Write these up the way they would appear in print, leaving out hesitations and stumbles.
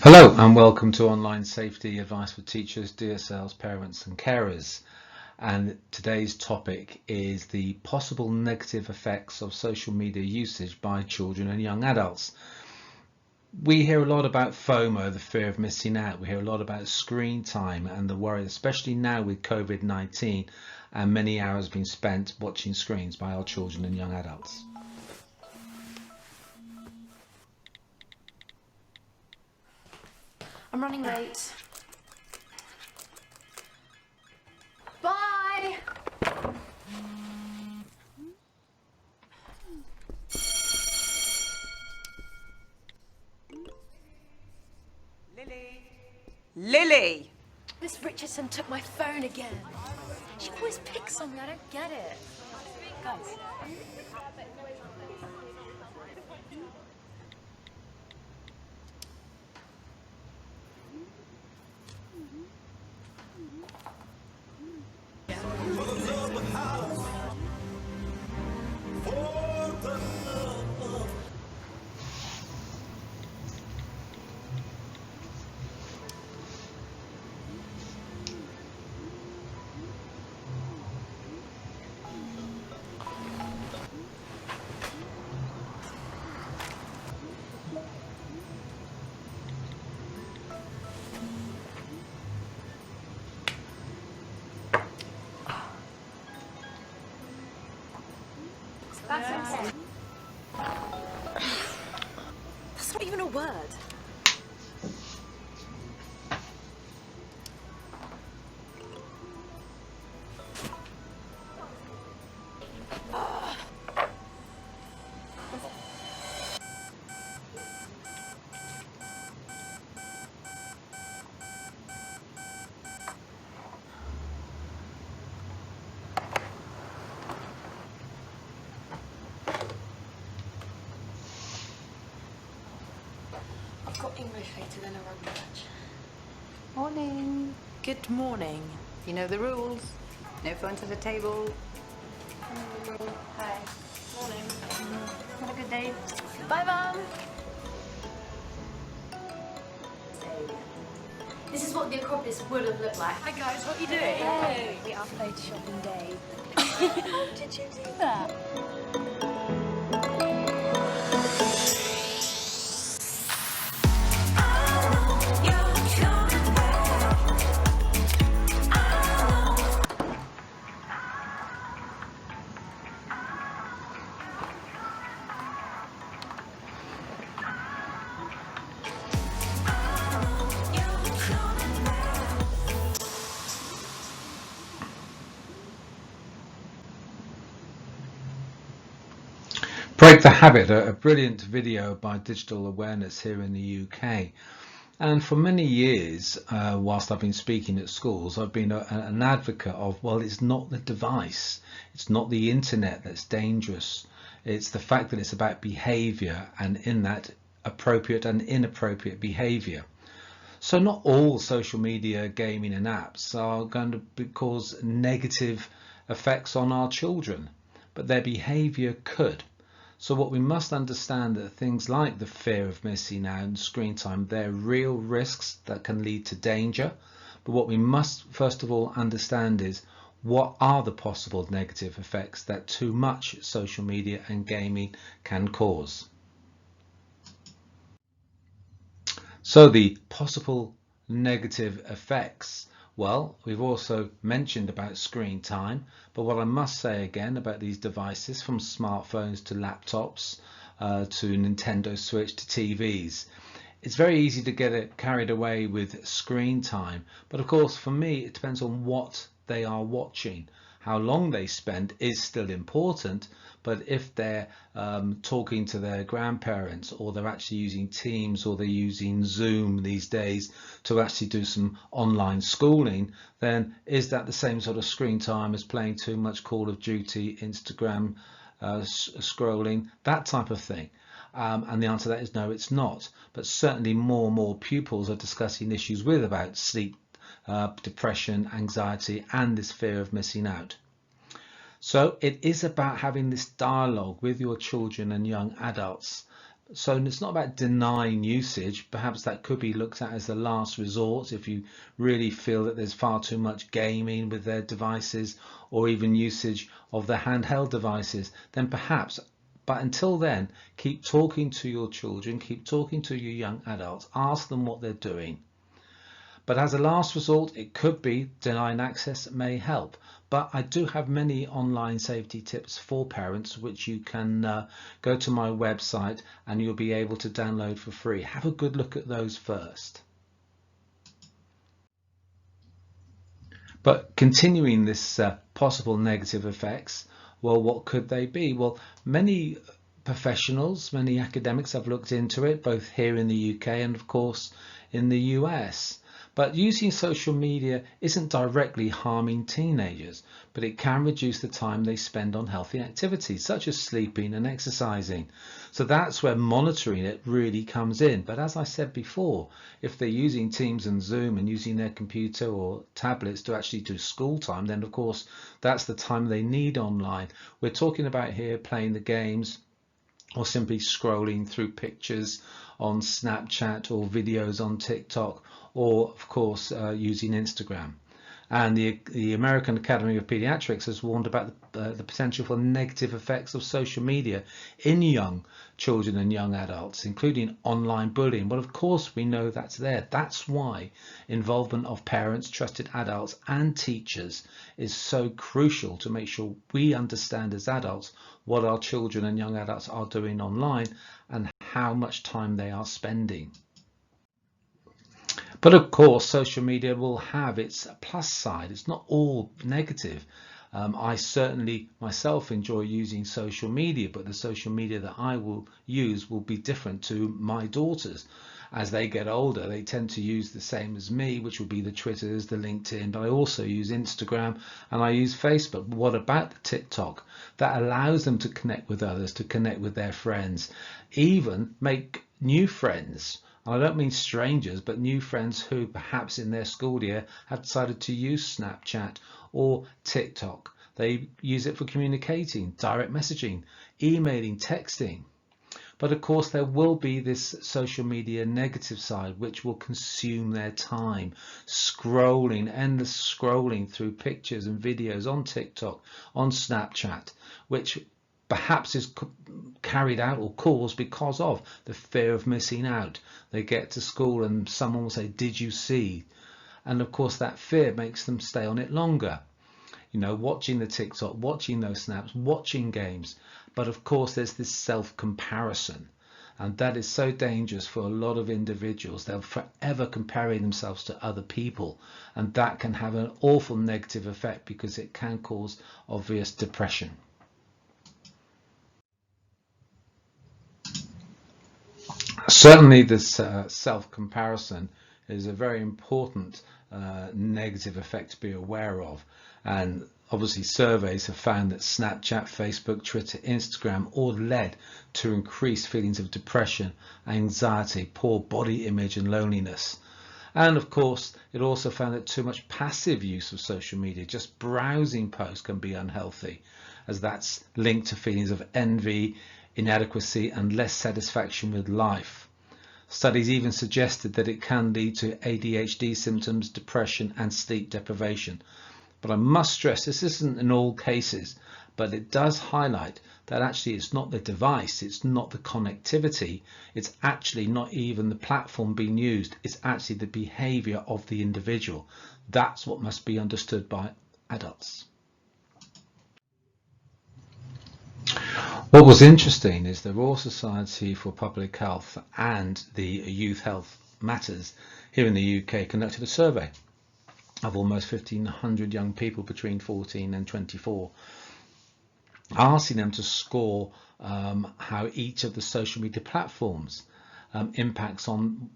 Hello and welcome to Online Safety Advice for Teachers, DSLs, Parents and Carers. And today's topic is the possible negative effects of social media usage by children and young adults. We hear a lot about FOMO, the fear of missing out. We hear a lot about screen time and the worry, especially now with COVID-19 and many hours being spent watching screens by our children and young adults. I'm running late. Bye! Lily! Miss Richardson took my phone again. She always picks on me, I don't get it. Guys. That's not even a word. I've got English later than a rugby match. Morning. Good morning. You know the rules. No phones at the table. Hi. Morning. Have a good day. Bye, Mum. This is what the Acropolis would have looked like. Hi guys, what are you doing? Hey, the upload shopping day. How did you do that? Break the Habit, a brilliant video by Digital Awareness here in the UK. And for many years, whilst I've been speaking at schools, I've been an advocate of, well, it's not the device, it's not the internet that's dangerous. It's the fact that it's about behaviour, and in that, appropriate and inappropriate behaviour. So not all social media, gaming and apps are going to cause negative effects on our children, but their behaviour could. So what we must understand that things like the fear of missing out and screen time, they're real risks that can lead to danger. But what we must first of all understand is what are the possible negative effects that too much social media and gaming can cause. So the possible negative effects. Well, we've also mentioned about screen time, but what I must say again about these devices, from smartphones to laptops to Nintendo Switch to TVs, it's very easy to get carried away with screen time. But of course, for me, it depends on what they are watching. How long they spend is still important, but if they're talking to their grandparents, or they're actually using Teams, or they're using Zoom these days to actually do some online schooling, then is that the same sort of screen time as playing too much Call of Duty, Instagram, scrolling, that type of thing? And the answer to that is no, it's not. But certainly more and more pupils are discussing issues about sleep, depression, anxiety, and this fear of missing out. So it is about having this dialogue with your children and young adults So it's not about denying usage. Perhaps that could be looked at as the last resort if you really feel that there's far too much gaming with their devices or even usage of the handheld devices, then perhaps. But until then, keep talking to your children, keep talking to your young adults, ask them what they're doing. But as a last resort, it could be denying access may help. But I do have many online safety tips for parents, which you can go to my website and you'll be able to download for free. Have a good look at those first. But continuing this possible negative effects, well, what could they be? Well, many professionals, many academics have looked into it, both here in the UK and of course in the US. But using social media isn't directly harming teenagers, but it can reduce the time they spend on healthy activities such as sleeping and exercising. So that's where monitoring it really comes in. But as I said before, if they're using Teams and Zoom and using their computer or tablets to actually do school time, then of course that's the time they need online. We're talking about here playing the games or simply scrolling through pictures on Snapchat or videos on TikTok, or of course using Instagram. And the American Academy of Pediatrics has warned about the potential for negative effects of social media in young children and young adults, including online bullying. But of course we know that's there. That's why involvement of parents, trusted adults and teachers is so crucial to make sure we understand as adults what our children and young adults are doing online and how much time they are spending. But of course, social media will have its plus side. It's not all negative. I certainly myself enjoy using social media, but the social media that I will use will be different to my daughters. As they get older, they tend to use the same as me, which would be the Twitters, the LinkedIn, but I also use Instagram and I use Facebook. What about the TikTok? That allows them to connect with others, to connect with their friends, even make new friends. I don't mean strangers, but new friends who perhaps in their school year have decided to use Snapchat or TikTok. They use it for communicating, direct messaging, emailing, texting. But of course there will be this social media negative side which will consume their time, scrolling, endless scrolling through pictures and videos on TikTok, on Snapchat, which perhaps is carried out or caused because of the fear of missing out. They get to school and someone will say, "Did you see?" And of course that fear makes them stay on it longer. You know, watching the TikTok, watching those snaps, watching games. But of course there's this self-comparison, and that is so dangerous for a lot of individuals. They're forever comparing themselves to other people, and that can have an awful negative effect because it can cause obvious depression. Certainly this self-comparison is a very important negative effect to be aware of, and obviously surveys have found that Snapchat, Facebook, Twitter, Instagram all led to increased feelings of depression, anxiety, poor body image and loneliness. And of course it also found that too much passive use of social media, just browsing posts, can be unhealthy, as that's linked to feelings of envy, inadequacy and less satisfaction with life. Studies even suggested that it can lead to ADHD symptoms, depression and sleep deprivation. But I must stress this isn't in all cases, but it does highlight that actually it's not the device, it's not the connectivity, it's actually not even the platform being used, it's actually the behavior of the individual. That's what must be understood by adults. What was interesting is the Royal Society for Public Health and the Youth Health Matters here in the UK conducted a survey of almost 1,500 young people between 14 and 24, asking them to score how each of the social media platforms impacts on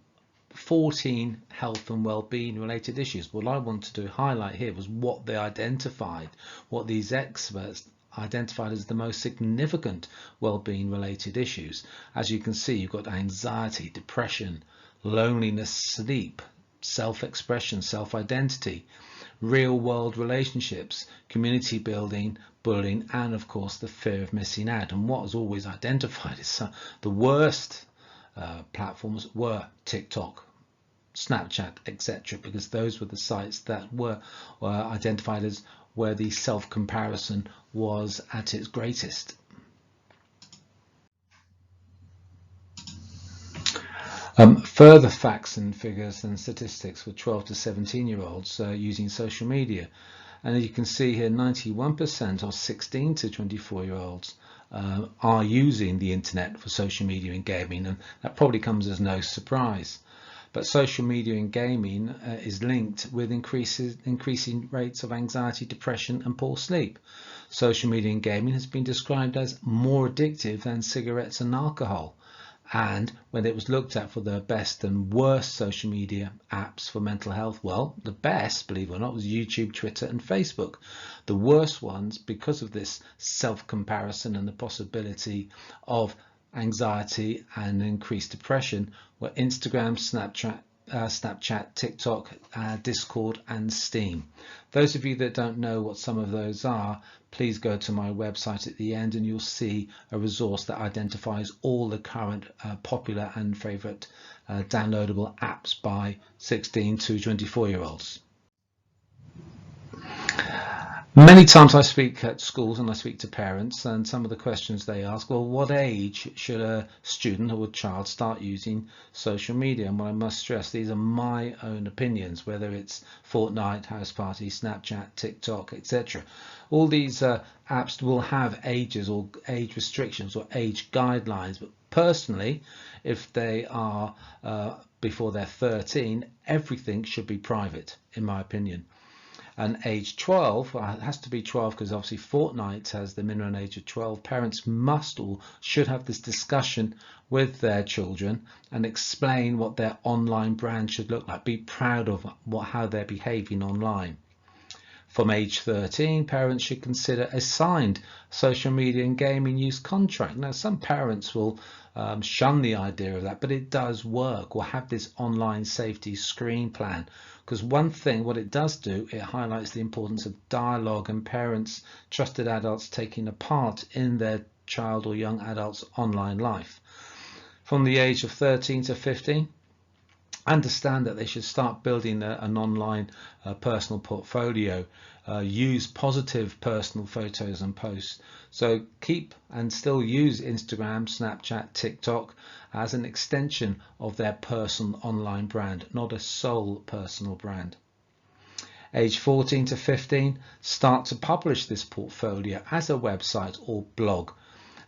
14 health and well-being related issues. What I wanted to highlight here was what they identified, what these experts identified as the most significant well-being related issues. As you can see, you've got anxiety, depression, loneliness, sleep, self-expression, self-identity, real-world relationships, community building, bullying, and of course the fear of missing out. And what was always identified is the worst platforms were TikTok, Snapchat, etc., because those were the sites that were identified as where the self-comparison was at its greatest. Further facts and figures and statistics for 12 to 17-year-olds using social media. And as you can see here, 91% of 16 to 24-year-olds are using the internet for social media and gaming, and that probably comes as no surprise. But social media and gaming is linked with increasing rates of anxiety, depression, and poor sleep. Social media and gaming has been described as more addictive than cigarettes and alcohol. And when it was looked at for the best and worst social media apps for mental health, well, the best, believe it or not, was YouTube, Twitter, and Facebook. The worst ones, because of this self-comparison and the possibility of anxiety and increased depression, were Instagram, Snapchat, TikTok, Discord, and Steam. Those of you that don't know what some of those are, please go to my website at the end and you'll see a resource that identifies all the current popular and favorite downloadable apps by 16 to 24-year-olds. Many times I speak at schools and I speak to parents, and some of the questions they ask, well, what age should a student or a child start using social media? And what I must stress, these are my own opinions, whether it's Fortnite, House Party, Snapchat, TikTok, etc. All these apps will have ages or age restrictions or age guidelines, but personally, if they are before they're 13, everything should be private, in my opinion. And age 12, well, it has to be 12 because obviously Fortnite has the minimum age of 12. Parents must or should have this discussion with their children and explain what their online brand should look like. Be proud of how they're behaving online. From age 13, parents should consider a signed social media and gaming use contract. Now, some parents will shun the idea of that, but it does work, or have this online safety screen plan. Because one thing, what it does do, it highlights the importance of dialogue and parents, trusted adults taking a part in their child or young adult's online life. From the age of 13 to 15, understand that they should start building an online personal portfolio. Use positive personal photos and posts. So keep and still use Instagram, Snapchat, TikTok as an extension of their personal online brand, not a sole personal brand. Age 14 to 15, start to publish this portfolio as a website or blog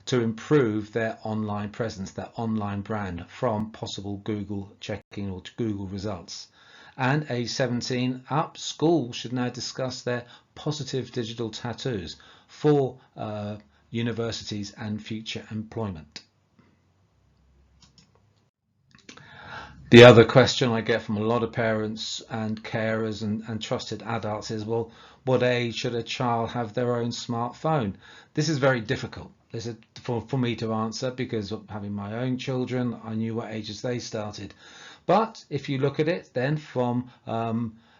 to improve their online presence, their online brand from possible Google checking or Google results. And age 17 up, schools should now discuss their positive digital tattoos for universities and future employment. The other question I get from a lot of parents and carers and trusted adults is, well, what age should a child have their own smartphone? This is very difficult. This is for me to answer because of having my own children, I knew what ages they started. But if you look at it then from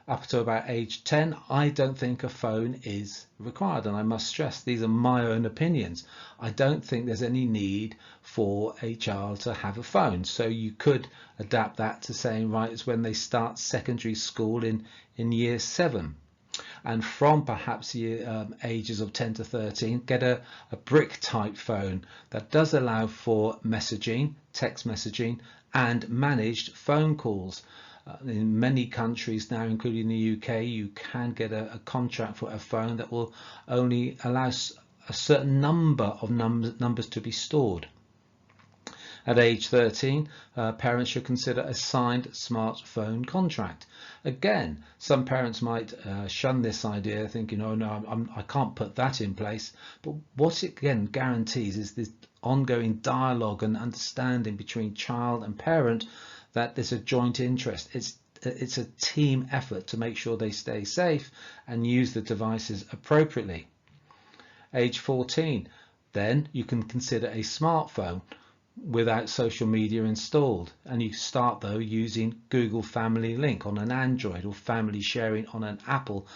up to about age 10, I don't think a phone is required. And I must stress, these are my own opinions. I don't think there's any need for a child to have a phone. So you could adapt that to saying, right, it's when they start secondary school in year 7. And from perhaps ages of 10 to 13, get a brick type phone that does allow for messaging, text messaging, and managed phone calls. In many countries now, including the UK, you can get a contract for a phone that will only allow a certain number of numbers to be stored. At age 13, parents should consider a signed smartphone contract. Again, some parents might shun this idea, thinking, oh no, I can't put that in place. But what it again guarantees is this ongoing dialogue and understanding between child and parent that there's a joint interest. It's a team effort to make sure they stay safe and use the devices appropriately. Age 14, then you can consider a smartphone. without social media installed, and you start though using Google Family Link on an Android, or family sharing on an Apple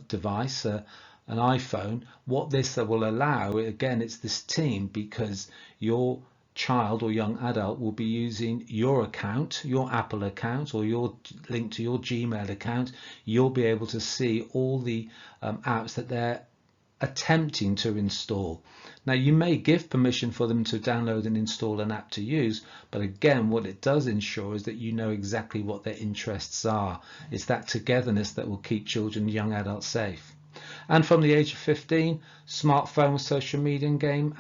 device, an iPhone. What this will allow, again, it's this team, because your child or young adult will be using your account, your Apple account, or your link to your Gmail account. You'll be able to see all the apps that they're attempting to install. Now, you may give permission for them to download and install an app to use, but again, what it does ensure is that you know exactly what their interests are. It's that togetherness that will keep children and young adults safe. And from the age of 15, smartphone with social media and gaming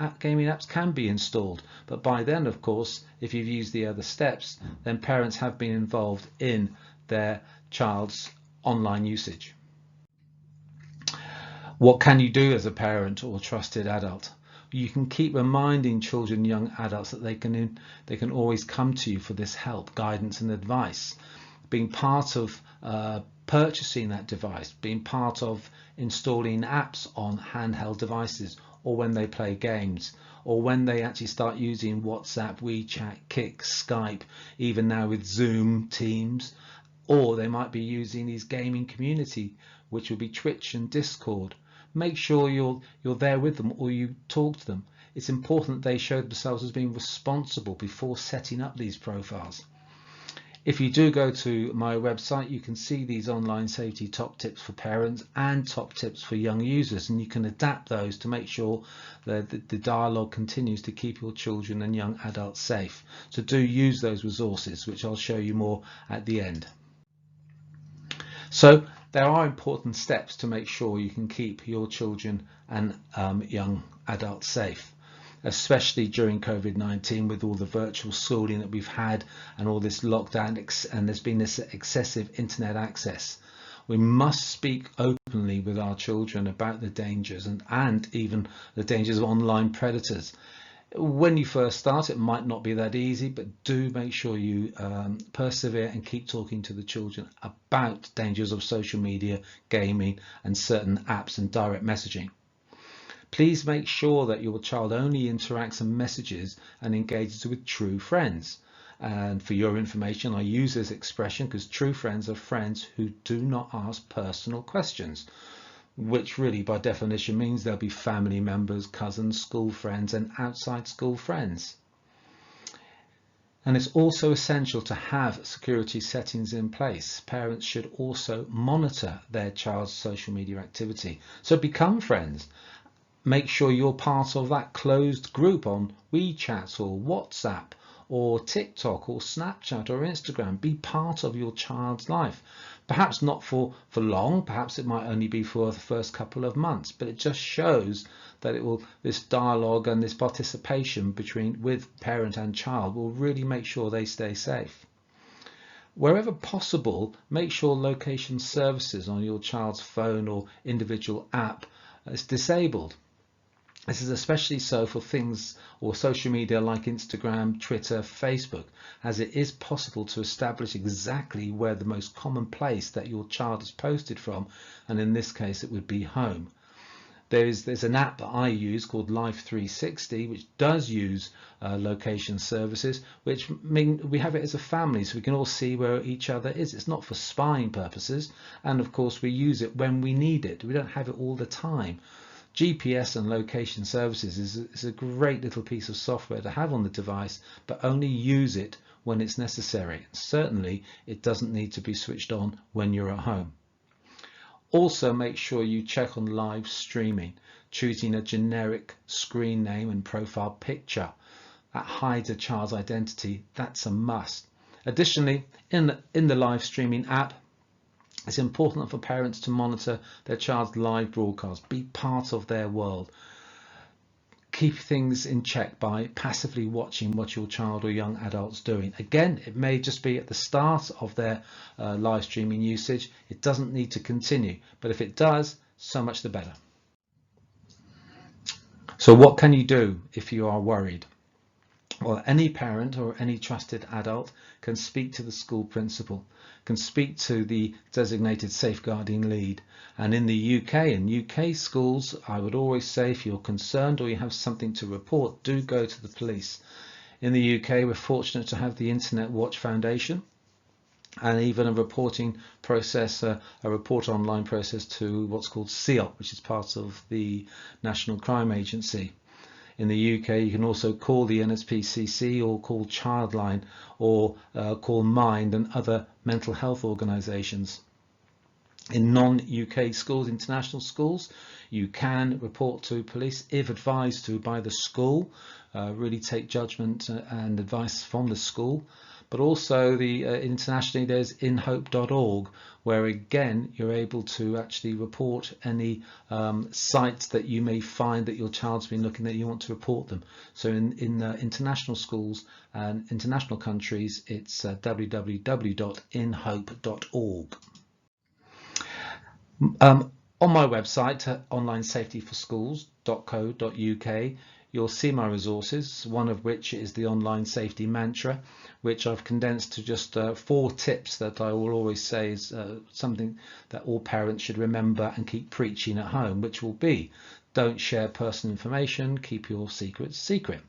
apps can be installed. But by then, of course, if you've used the other steps, then parents have been involved in their child's online usage. What can you do as a parent or trusted adult? You can keep reminding children and young adults that they can always come to you for this help, guidance and advice. Being part of purchasing that device, being part of installing apps on handheld devices, or when they play games, or when they actually start using WhatsApp, WeChat, Kik, Skype, even now with Zoom, Teams, or they might be using these gaming community, which will be Twitch and Discord. Make sure you're there with them, or you talk to them. It's important that they show themselves as being responsible before setting up these profiles. If you do go to my website, you can see these online safety top tips for parents and top tips for young users, and you can adapt those to make sure that the dialogue continues to keep your children and young adults safe. So do use those resources, which I'll show you more at the end. So there are important steps to make sure you can keep your children and young adults safe, especially during COVID-19, with all the virtual schooling that we've had and all this lockdown, and there's been this excessive internet access. We must speak openly with our children about the dangers and even the dangers of online predators. When you first start, it might not be that easy, but do make sure you persevere and keep talking to the children about dangers of social media, gaming, and certain apps and direct messaging. Please make sure that your child only interacts and messages and engages with true friends. And for your information, I use this expression because true friends are friends who do not ask personal questions, which really by definition means they'll be family members, cousins, school friends, and outside school friends. And it's also essential to have security settings in place. Parents should also monitor their child's social media activity. So become friends. Make sure you're part of that closed group on WeChat or WhatsApp or TikTok or Snapchat or Instagram. Be part of your child's life. Perhaps not for long, perhaps it might only be for the first couple of months, but it just shows that this dialogue and this participation with parent and child will really make sure they stay safe. Wherever possible, make sure location services on your child's phone or individual app is disabled. This is especially so for things or social media like Instagram, Twitter, Facebook, as it is possible to establish exactly where the most common place that your child is posted from, and in this case it would be home. There's an app that I use called Life360, which does use location services, which mean we have it as a family so we can all see where each other is. It's not for spying purposes, and of course we use it when we need it. We don't have it all the time. GPS and location services is a great little piece of software to have on the device, but only use it when it's necessary. Certainly it doesn't need to be switched on when you're at home. Also make sure you check on live streaming, choosing a generic screen name and profile picture that hides a child's identity. That's a must. Additionally, in the live streaming app, it's important for parents to monitor their child's live broadcast, be part of their world. Keep things in check by passively watching what your child or young adult's doing. Again, it may just be at the start of their live streaming usage. It doesn't need to continue, but if it does, so much the better. So what can you do if you are worried? Well, any parent or any trusted adult can speak to the school principal, can speak to the designated safeguarding lead. And in the UK schools, I would always say, if you're concerned or you have something to report, do go to the police. In the UK, we're fortunate to have the Internet Watch Foundation and even a reporting process, a report online process to what's called CEOP, which is part of the National Crime Agency. In the UK, you can also call the NSPCC or call Childline or call Mind and other mental health organisations. In non-UK schools, international schools, you can report to police if advised to by the school, really take judgment and advice from the school. But also internationally there's inhope.org, where again you're able to actually report any sites that you may find that your child's been looking at, you want to report them. So in international schools and international countries, it's www.inhope.org. On my website, onlinesafetyforschools.co.uk, you'll see my resources, one of which is the Online Safety Mantra, which I've condensed to just 4 tips that I will always say is something that all parents should remember and keep preaching at home, which will be: don't share personal information, keep your secrets secret.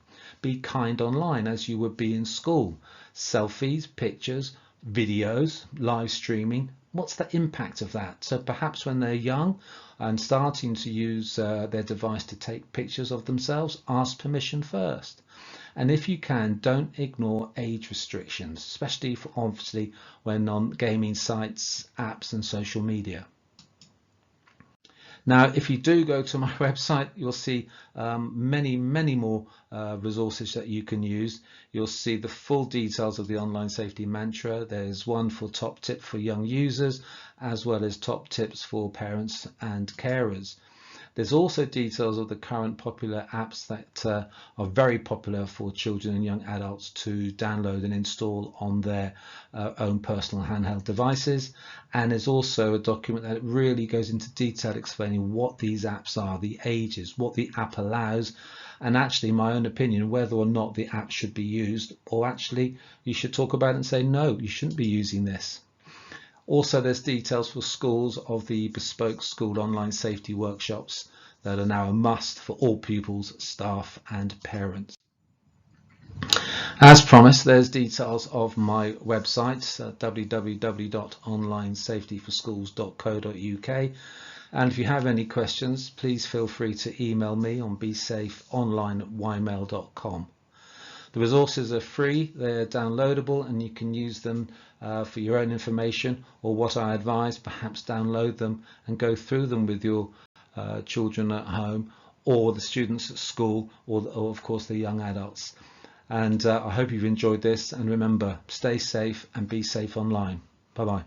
Be kind online as you would be in school. Selfies, pictures, videos, live streaming, what's the impact of that? So perhaps when they're young and starting to use their device to take pictures of themselves, ask permission first. And if you can, don't ignore age restrictions, especially for obviously when on gaming sites, apps and social media. Now, if you do go to my website, you'll see many more resources that you can use. You'll see the full details of the Online Safety Mantra. There's one for top tip for young users, as well as top tips for parents and carers. There's also details of the current popular apps that are very popular for children and young adults to download and install on their own personal handheld devices. And there's also a document that really goes into detail explaining what these apps are, the ages, what the app allows, and actually my own opinion whether or not the app should be used, or actually you should talk about it and say no, you shouldn't be using this. Also, there's details for schools of the bespoke school online safety workshops that are now a must for all pupils, staff and parents. As promised, there's details of my website, www.onlinesafetyforschools.co.uk. And if you have any questions, please feel free to email me on besafeonline@ymail.com. The resources are free, they're downloadable, and you can use them for your own information, or what I advise, perhaps download them and go through them with your children at home, or the students at school, or of course the young adults. And I hope you've enjoyed this, and remember, stay safe and be safe online. Bye bye.